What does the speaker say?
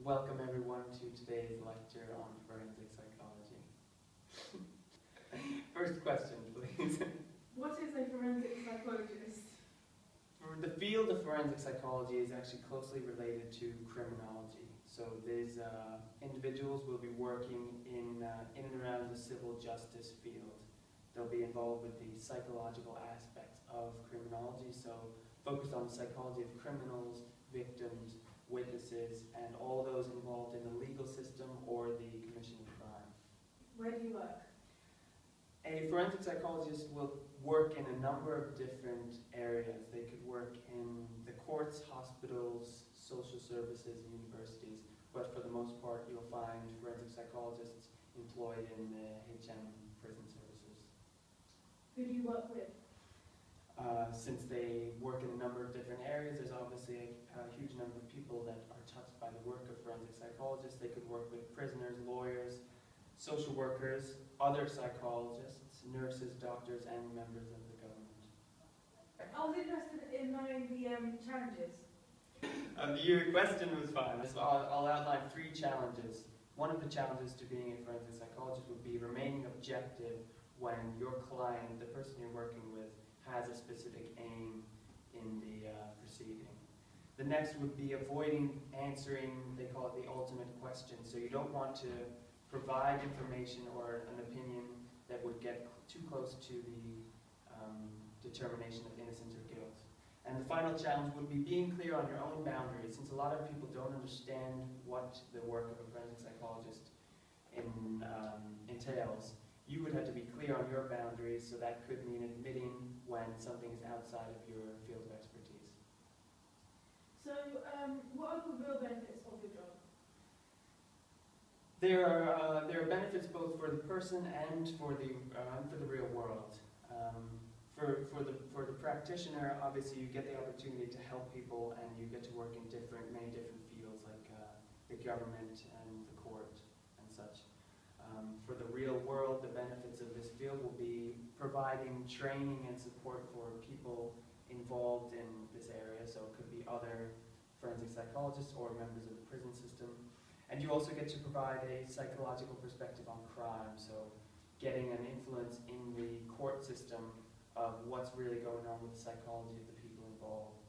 Welcome everyone to today's lecture on forensic psychology. First question, please. What is a forensic psychologist? The field of forensic psychology is actually closely related to criminology. So these individuals will be working in and around the civil justice field. They'll be involved with the psychological aspects of criminology, so focused on the psychology of criminals, victims, witnesses, and all those involved in the legal system or the commission of crime. Where do you work? A forensic psychologist will work in a number of different areas. They could work in the courts, hospitals, social services, and universities, but for the most part you'll find forensic psychologists employed in the HM prison services. Who do you work with? Since they work in a number of different areas, there's obviously a huge number of people that are touched by the work of forensic psychologists. They could work with prisoners, lawyers, social workers, other psychologists, nurses, doctors, and members of the government. I was interested in knowing the challenges. Your question was fine. So I'll outline 3 challenges. One of the challenges to being a forensic psychologist would be remaining objective when your client, the person you're working with, has a specific aim in the proceeding. The next would be avoiding answering, they call it the ultimate question. So you don't want to provide information or an opinion that would get too close to the determination of innocence or guilt. And the final challenge would be being clear on your own boundaries. Since a lot of people don't understand what the work of a forensic psychologist entails, you would have to be clear on your boundaries, so that could mean admitting when something is outside of your field of expertise. So, what are the real benefits of your job? There are benefits both for the person and for the real world. For the practitioner, obviously you get the opportunity to help people, and you get to work in many different fields like the government and the court and such. For the real world, the benefits of this field will be providing training and support for people involved in this area, so it could be other forensic psychologists or members of the prison system. And you also get to provide a psychological perspective on crime, so getting an influence in the court system of what's really going on with the psychology of the people involved.